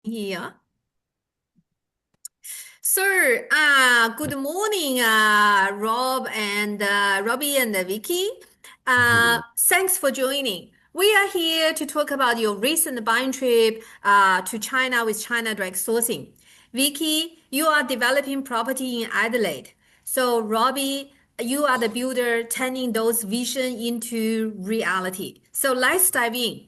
Here. So, good morning, Rob and Robbie and Vicky. Thanks for joining. We are here to talk about your recent buying trip to China with China direct sourcing. Vicky, you are developing property in Adelaide. So, Robbie, you are the builder turning those vision into reality. So, let's dive in.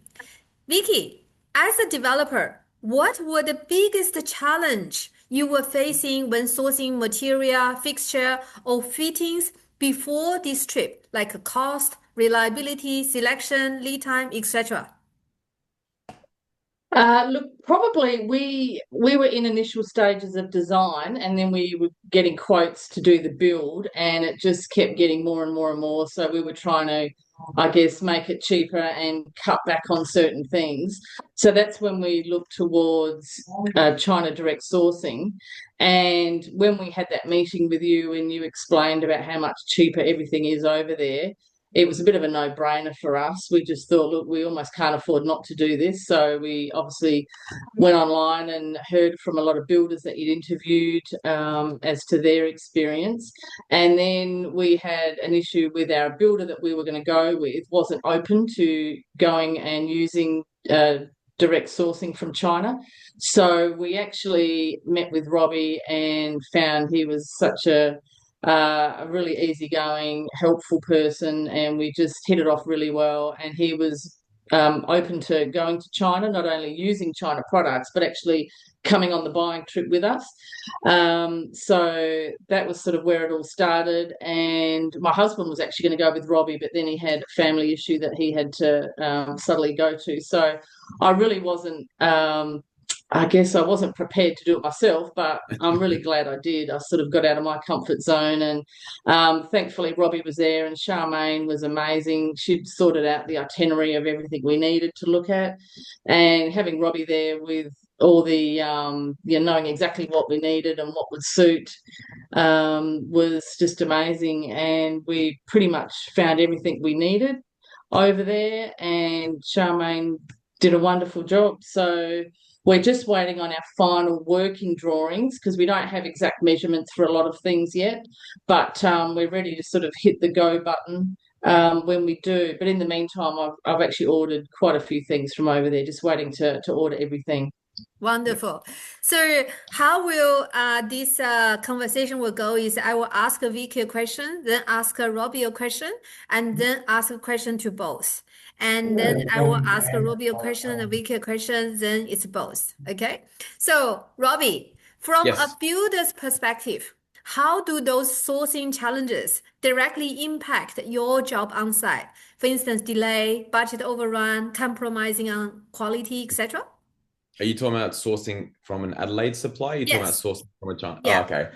Vicky, as a developer, what were the biggest challenge you were facing when sourcing material, fixture, or fittings before this trip, like cost, reliability, selection, lead time, etc.? Look, probably we were in initial stages of design, and then we were getting quotes to do the build, and it just kept getting more and more and more. So we were trying to, I guess, make it cheaper and cut back on certain things. So that's when we looked towards China direct sourcing. And when we had that meeting with you, and you explained about how much cheaper everything is over there, it was a bit of a no-brainer for us. We just thought, look, we almost can't afford not to do this. So we obviously went online and heard from a lot of builders that you'd interviewed as to their experience. And then we had an issue with our builder that we were going to go with wasn't open to going and using direct sourcing from China. So we actually met with Robbie and found he was such a really easygoing, helpful person, and we just hit it off really well. And he was open to going to China, not only using China products, but actually coming on the buying trip with us. So that was sort of where it all started. And my husband was actually going to go with Robbie, but then he had a family issue that he had to suddenly go to. So I really wasn't. I guess I wasn't prepared to do it myself, but I'm really glad I did. I sort of got out of my comfort zone, and thankfully Robbie was there, and Charmaine was amazing. She'd sorted out the itinerary of everything we needed to look at, and having Robbie there with all the knowing exactly what we needed and what would suit was just amazing. And we pretty much found everything we needed over there, and Charmaine did a wonderful job. So we're just waiting on our final working drawings because we don't have exact measurements for a lot of things yet, but we're ready to sort of hit the go button when we do. But in the meantime, I've actually ordered quite a few things from over there, just waiting to order everything. Wonderful. So, how will this conversation will go is I will ask Vicky a question, then ask Robbie a question, and then ask a question to both. And then I will ask Robbie a question and Vicky a question, then it's both. Okay? So, Robbie, from a Yes. builder's perspective, how do those sourcing challenges directly impact your job on site? For instance, delay, budget overrun, compromising on quality, etc.? Are you talking about sourcing from an Adelaide supplier? You're talking about Yes. sourcing from a China? Oh, Yeah. okay.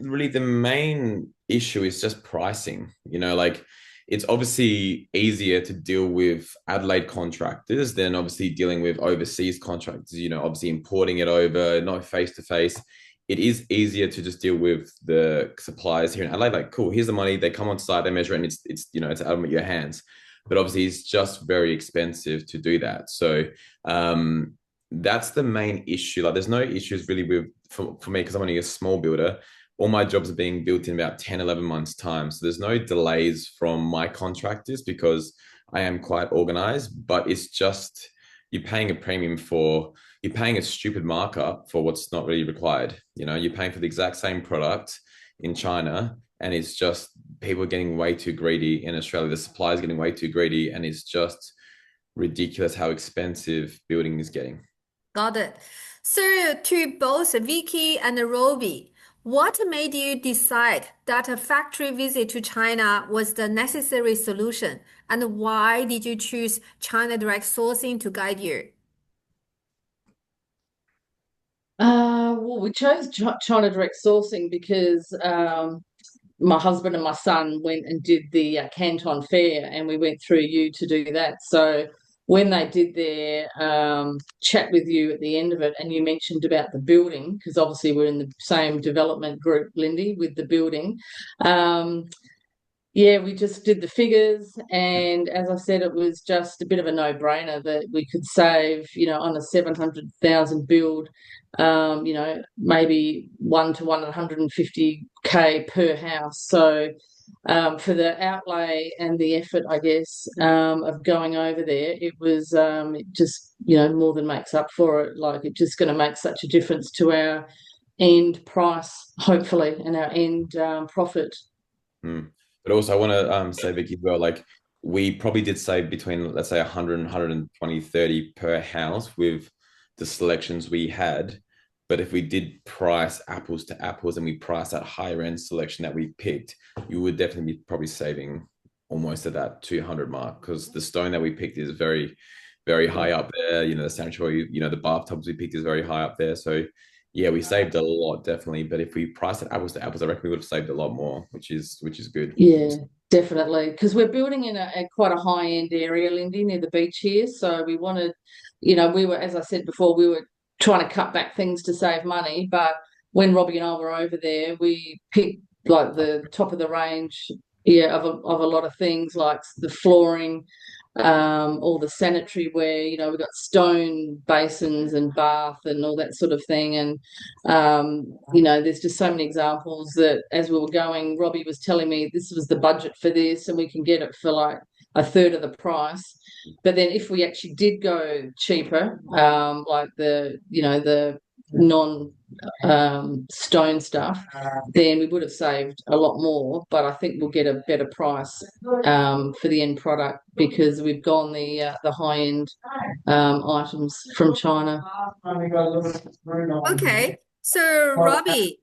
Really the main issue is just pricing. Like it's obviously easier to deal with Adelaide contractors than obviously dealing with overseas contractors. Obviously importing it over, not face to face. It is easier to just deal with the suppliers here in Adelaide. Like, cool, here's the money. They come on site, they measure it, and it's out of your hands. But obviously, it's just very expensive to do that. So that's the main issue. Like, there's no issues really for me because I'm only a small builder. All my jobs are being built in about 10, 11 months time. So there's no delays from my contractors because I am quite organized, but it's just you're paying a premium you're paying a stupid markup for what's not really required. You're paying for the exact same product in China, and it's just people are getting way too greedy in Australia. The supply is getting way too greedy, and it's just ridiculous how expensive building is getting. Got it. So, to both Vicky and Robbie, what made you decide that a factory visit to China was the necessary solution? And why did you choose China direct sourcing to guide you? Well, we chose China direct sourcing because my husband and my son went and did the Canton Fair, and we went through you to do that. So when they did their chat with you at the end of it, and you mentioned about the building, because obviously we're in the same development group, Lindy, with the building. Um, yeah, we just did the figures, and as I said, it was just a bit of a no-brainer that we could save, on a 700,000 build, maybe 1 to 150K per house. So for the outlay and the effort, I guess, of going over there, it was it just, more than makes up for it. Like, it's just going to make such a difference to our end price, hopefully, and our end profit. Mm. But also, I want to say, Vicky, as well, like we probably did save between, let's say, 100, 120, 30 per house with the selections we had. But if we did price apples to apples and we price that higher end selection that we picked, you would definitely be probably saving almost at that 200 mark because the stone that we picked is very, very high up there. The sanctuary, the bathtubs we picked is very high up there. So yeah, we saved a lot, definitely. But if we priced it apples to apples, I reckon we would have saved a lot more, which is good. Yeah, definitely. Because we're building in a quite a high-end area, Lindy, near the beach here. So we wanted, we were, as I said before, we were trying to cut back things to save money. But when Robbie and I were over there, we picked like the top of the range, yeah, of a lot of things like the flooring, all the sanitary ware, we've got stone basins and bath and all that sort of thing. And, there's just so many examples that as we were going, Robbie was telling me this was the budget for this and we can get it for like a third of the price. But then if we actually did go cheaper, like the non stone stuff, then we would have saved a lot more. But I think we'll get a better price for the end product because we've gone the high end items from China. Okay, so Robbie,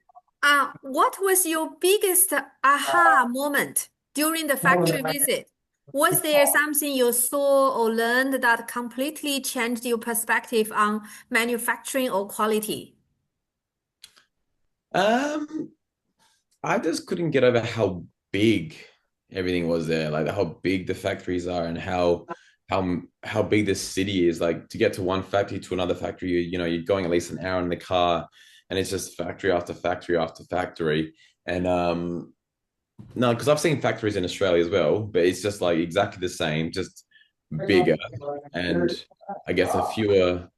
what was your biggest aha moment during the factory visit? Was there something you saw or learned that completely changed your perspective on manufacturing or quality? Um, I just couldn't get over how big everything was there, like how big the factories are and how big this city is. Like to get to one factory to another factory, you're going at least an hour in the car, and it's just factory after factory after factory. And no, because I've seen factories in Australia as well, but it's just like exactly the same, just bigger, and I guess a fewer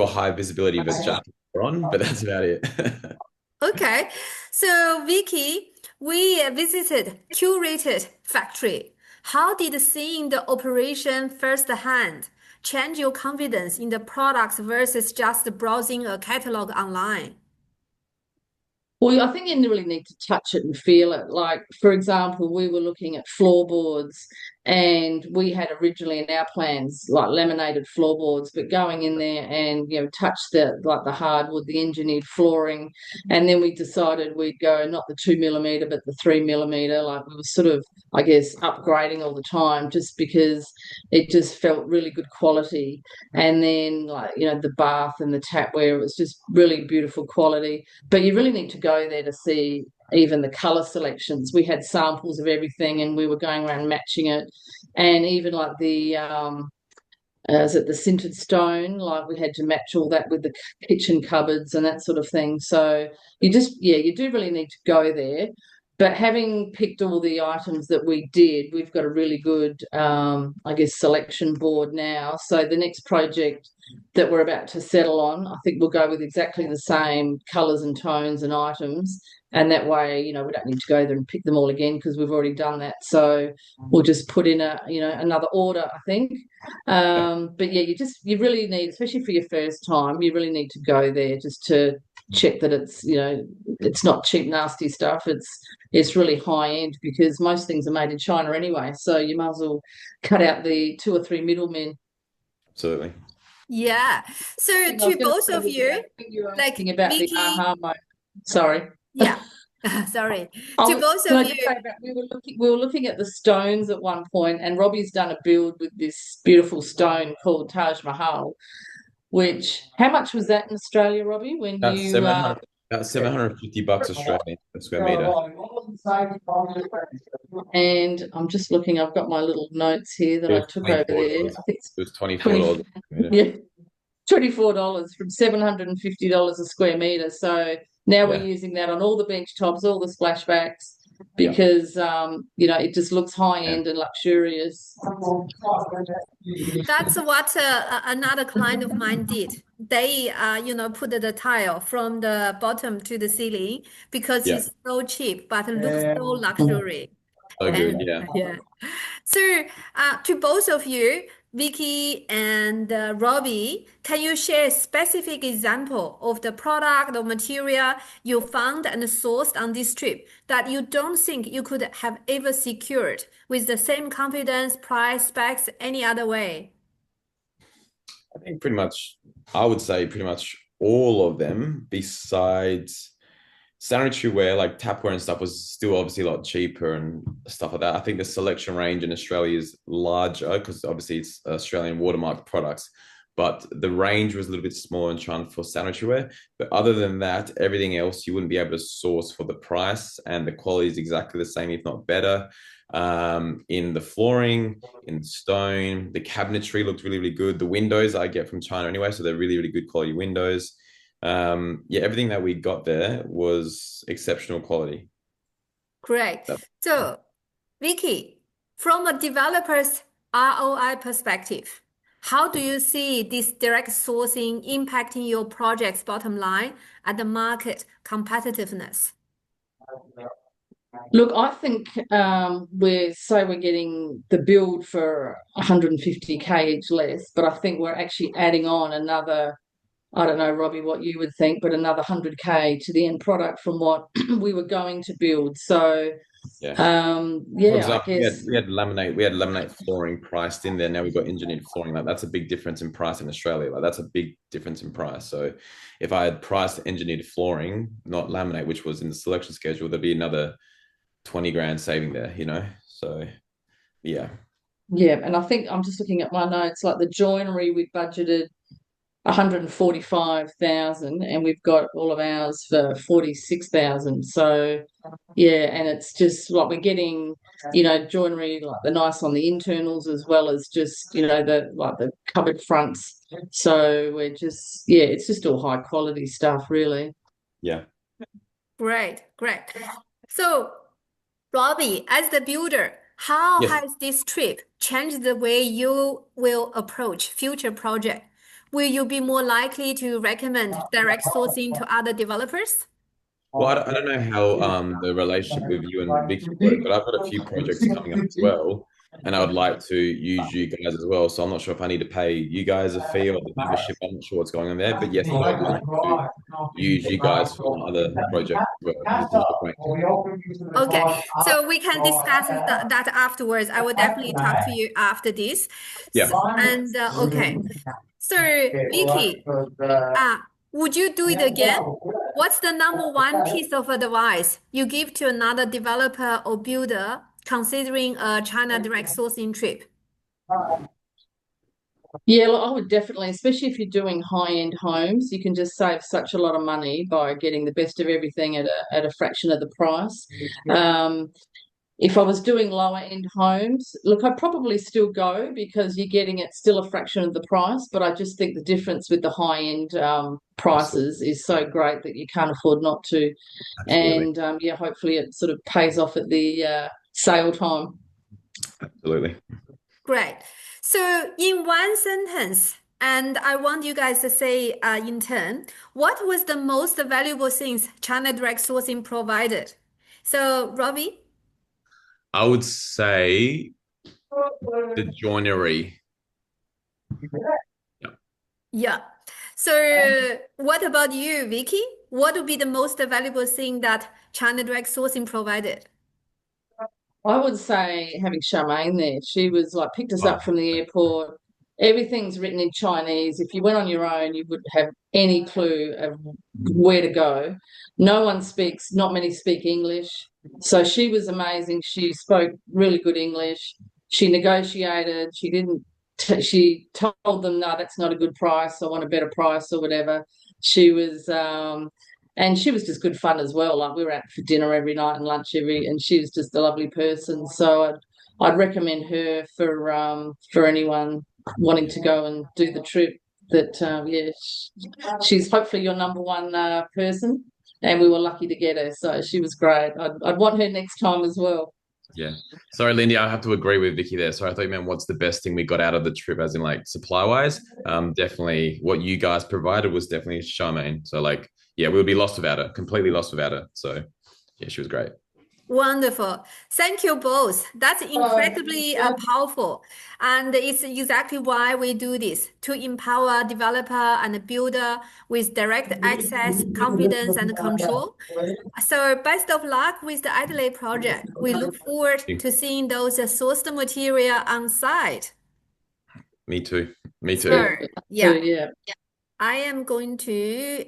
high visibility of jackets on, but that's about it. Okay, so Vicky, we visited curated factory. How did seeing the operation firsthand change your confidence in the products versus just browsing a catalog online? Well, I think you really need to touch it and feel it. Like, for example, we were looking at floorboards, and we had originally in our plans like laminated floorboards, but going in there and touch the hardwood, the engineered flooring, and then we decided we'd go not the 2 millimeter but the 3 millimeter. Like we were sort of, I guess, upgrading all the time just because it just felt really good quality. And then like the bath and the tapware, it was just really beautiful quality. But you really need to go there to see even the color selections. We had samples of everything and we were going around matching it. And even like the is it the sintered stone? Like we had to match all that with the kitchen cupboards and that sort of thing. So you do really need to go there. But having picked all the items that we did, we've got a really good, I guess, selection board now. So the next project that we're about to settle on, I think we'll go with exactly the same colours and tones and items. And that way, we don't need to go there and pick them all again because we've already done that. So we'll just put in another order, I think. But yeah, you really need, especially for your first time, you really need to go there just to check that it's not cheap, nasty stuff. It's really high end because most things are made in China anyway. So you might as well cut out the two or three middlemen. Absolutely. Yeah. I So think I was to going to both say of with that, you, I think you were asking like about the Vicky, aha moment. Sorry. yeah. Sorry. To Oh, both can of I you, just say that we were looking at the stones at one point, and Robbie's done a build with this beautiful stone called Taj Mahal. Which how much was that in Australia, Robbie? When About you 700, about $750 Australian per square meter. and I'm just looking, I've got my little notes here that It I was took over there. $24. I think it's It was $24 20, per square meter. yeah, $24 from $750 a square meter. So now we're Yeah. using that on all the bench tops, all the splashbacks. because it just looks high end and luxurious. That's what another client of mine did. They, put the tile from the bottom to the ceiling because Yeah. it's so cheap, but it looks so luxury. So good. And Yeah. yeah. So, to both of you, Vicky and Robbie, can you share a specific example of the product or material you found and sourced on this trip that you don't think you could have ever secured with the same confidence, price, specs, any other way? I think I would say pretty much all of them, besides sanitary wear, like tapware and stuff, was still obviously a lot cheaper and stuff like that. I think the selection range in Australia is larger because obviously it's Australian watermark products, but the range was a little bit smaller in China for sanitary wear. But other than that, everything else you wouldn't be able to source for the price, and the quality is exactly the same, if not better. In the flooring, in stone, the cabinetry looked really, really good. The windows I get from China anyway, so they're really, really good quality windows. Yeah, everything that we got there was exceptional quality. Great. That, So, Vicky, from a developer's ROI perspective, how do you see this direct sourcing impacting your project's bottom line and the market competitiveness? Look, I think we're getting the build for 150K each less, but I think we're actually adding on another, I don't know, Robbie, what you would think, but another 100K to the end product from what we were going to build. So, yeah. For yeah, I example, guess. we had laminate flooring priced in there. Now we've got engineered flooring. Like that's a big difference in price in Australia. Like that's a big difference in price. So if I had priced engineered flooring, not laminate, which was in the selection schedule, there'd be another 20 grand saving there, you know? So yeah. Yeah, and I think I'm just looking at my notes, like the joinery we budgeted 145,000 and we've got all of ours for 46,000. So yeah, and it's just like we're getting, joinery like the nice on the internals as well as just, the cupboard fronts. So we're just it's just all high quality stuff really. Yeah. Great, great. So, Robbie, as the builder, how Yes. has this trip changed the way you will approach future project? Will you be more likely to recommend direct sourcing to other developers? Well, I don't know how the relationship with you and Vicky work, but I've got a few projects coming up as well, and I would like to use you guys as well. So I'm not sure if I need to pay you guys a fee or the membership. I'm not sure what's going on there, but yes, I would like to use you guys for my other projects as well. This is great. Okay, so we can discuss that afterwards. I will definitely talk to you after this. Yeah. And okay, so Vicky, uh, would you do it again? What's the number one piece of advice you give to another developer or builder considering a China direct sourcing trip? Yeah, look, I would definitely, especially if you're doing high-end homes, you can just save such a lot of money by getting the best of everything at a fraction of the price. Um, if I was doing lower-end homes, look, I'd probably still go because you're getting it still a fraction of the price, but I just think the difference with the high-end Absolutely. prices is so great that you can't afford not to. Absolutely. And yeah, hopefully it sort of pays off at the sale time. Absolutely. Great. So, in one sentence, and I want you guys to say in turn, what was the most valuable things China direct sourcing provided? So, Robbie? I would say the joinery. Yeah. Yeah. So, what about you, Vicky? What would be the most valuable thing that China direct sourcing provided? I would say having Charmaine there, she was like picked us up Oh, from the airport. Everything's written in Chinese. If you went on your own, you wouldn't have any clue of where to go. Not many speak English. So she was amazing. She spoke really good English. She negotiated. She told them, no, that's not a good price. I want a better price or whatever. She was, and she was just good fun as well. Like we were out for dinner every night and lunch and she was just a lovely person. So I'd recommend her for anyone wanting to go and do the trip. That yeah, she's hopefully your number one person. and we were lucky to get her. So she was great. I'd want her next time as well. Yeah. Sorry, Lindy, I have to agree with Vicky there. So I thought you meant what's the best thing we got out of the trip, as in like supply wise. Definitely what you guys provided was definitely Charmaine. So like, yeah, we would be lost without her, completely lost without her. So yeah, she was great. Wonderful. Thank you both. That's Oh, incredibly powerful. And it's exactly why we do this to empower developer and builder with direct access, confidence, and control. So best of luck with the Adelaide project. We look forward to seeing those sourced material on site. Me too. Me yeah, too. So, yeah, yeah. I am going to